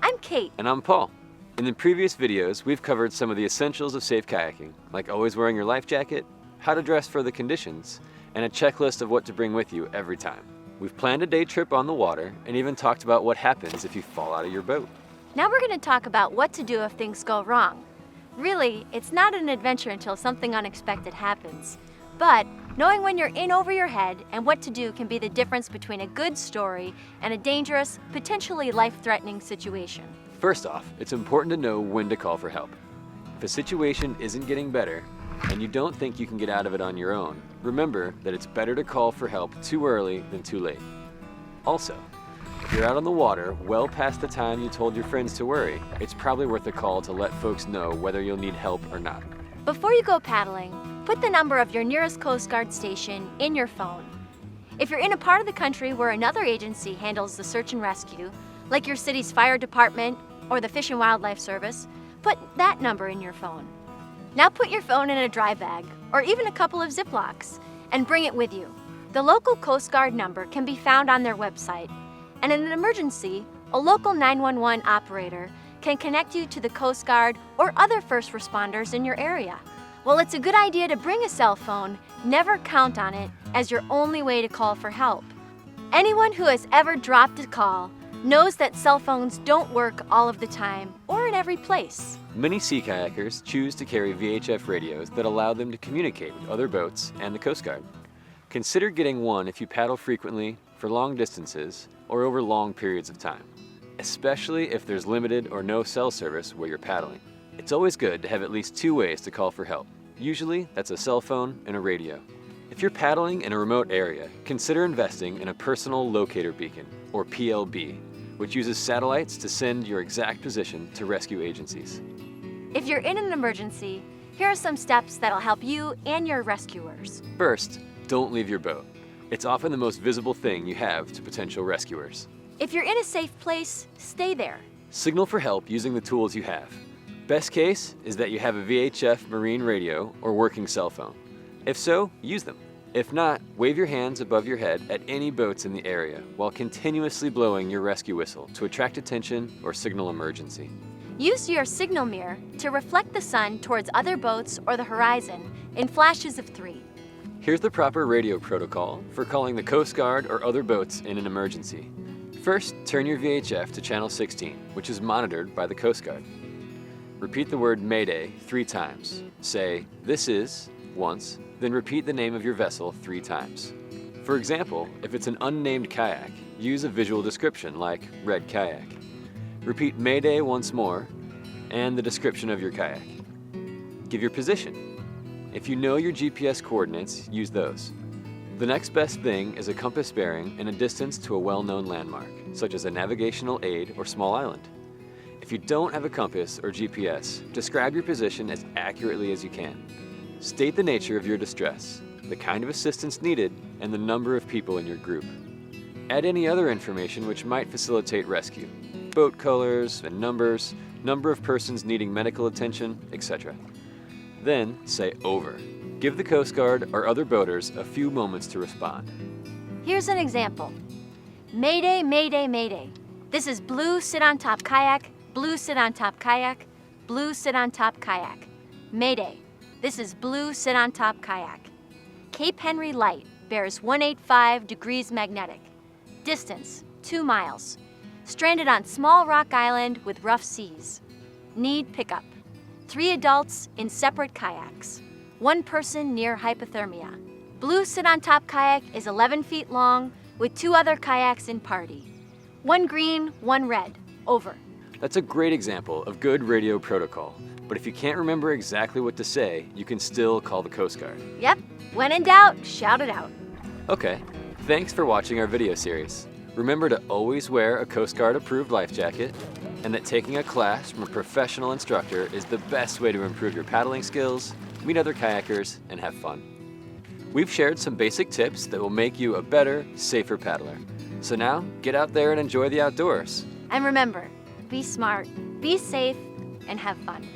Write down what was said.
I'm Kate. And I'm Paul. In the previous videos, we've covered some of the essentials of safe kayaking, like always wearing your life jacket, how to dress for the conditions, and a checklist of what to bring with you every time. We've planned a day trip on the water and even talked about what happens if you fall out of your boat. Now we're going to talk about what to do if things go wrong. Really, it's not an adventure until something unexpected happens. But knowing when you're in over your head and what to do can be the difference between a good story and a dangerous, potentially life-threatening situation. First off, it's important to know when to call for help. If a situation isn't getting better and you don't think you can get out of it on your own, remember that it's better to call for help too early than too late. Also, if you're out on the water well past the time you told your friends to worry, it's probably worth a call to let folks know whether you'll need help or not. Before you go paddling, put the number of your nearest Coast Guard station in your phone. If you're in a part of the country where another agency handles the search and rescue, like your city's fire department or the Fish and Wildlife Service, put that number in your phone. Now put your phone in a dry bag or even a couple of Ziplocs and bring it with you. The local Coast Guard number can be found on their website, and in an emergency, a local 911 operator can connect you to the Coast Guard or other first responders in your area. While it's a good idea to bring a cell phone, never count on it as your only way to call for help. Anyone who has ever dropped a call knows that cell phones don't work all of the time or in every place. Many sea kayakers choose to carry VHF radios that allow them to communicate with other boats and the Coast Guard. Consider getting one if you paddle frequently, for long distances, or over long periods of time, especially if there's limited or no cell service where you're paddling. It's always good to have at least two ways to call for help. Usually, that's a cell phone and a radio. If you're paddling in a remote area, consider investing in a personal locator beacon, or PLB, which uses satellites to send your exact position to rescue agencies. If you're in an emergency, here are some steps that'll help you and your rescuers. First, don't leave your boat. It's often the most visible thing you have to potential rescuers. If you're in a safe place, stay there. Signal for help using the tools you have. Best case is that you have a VHF marine radio or working cell phone. If so, use them. If not, wave your hands above your head at any boats in the area while continuously blowing your rescue whistle to attract attention or signal emergency. Use your signal mirror to reflect the sun towards other boats or the horizon in flashes of 3. Here's the proper radio protocol for calling the Coast Guard or other boats in an emergency. First, turn your VHF to channel 16, which is monitored by the Coast Guard. Repeat the word Mayday 3 times. Say, "This is," once, then repeat the name of your vessel 3 times. For example, if it's an unnamed kayak, use a visual description like red kayak. Repeat Mayday once more, and the description of your kayak. Give your position. If you know your GPS coordinates, use those. The next best thing is a compass bearing and a distance to a well-known landmark, such as a navigational aid or small island. If you don't have a compass or GPS, describe your position as accurately as you can. State the nature of your distress, the kind of assistance needed, and the number of people in your group. Add any other information which might facilitate rescue. Boat colors and numbers, number of persons needing medical attention, etc. Then say over. Give the Coast Guard or other boaters a few moments to respond. Here's an example. Mayday, mayday, mayday. This is blue sit on top kayak, blue sit on top kayak, blue sit on top kayak. Mayday. This is blue sit on top kayak. Cape Henry Light bears 185 degrees magnetic. Distance, 2 miles. Stranded on small rock island with rough seas. Need pickup. 3 adults in separate kayaks. 1 person near hypothermia. Blue sit on top kayak is 11 feet long with 2 other kayaks in party. 1 green, 1 red. Over. That's a great example of good radio protocol. But if you can't remember exactly what to say, you can still call the Coast Guard. Yep, when in doubt, shout it out. Okay, thanks for watching our video series. Remember to always wear a Coast Guard approved life jacket, and that taking a class from a professional instructor is the best way to improve your paddling skills, meet other kayakers, and have fun. We've shared some basic tips that will make you a better, safer paddler. So now, get out there and enjoy the outdoors. And remember, be smart, be safe, and have fun.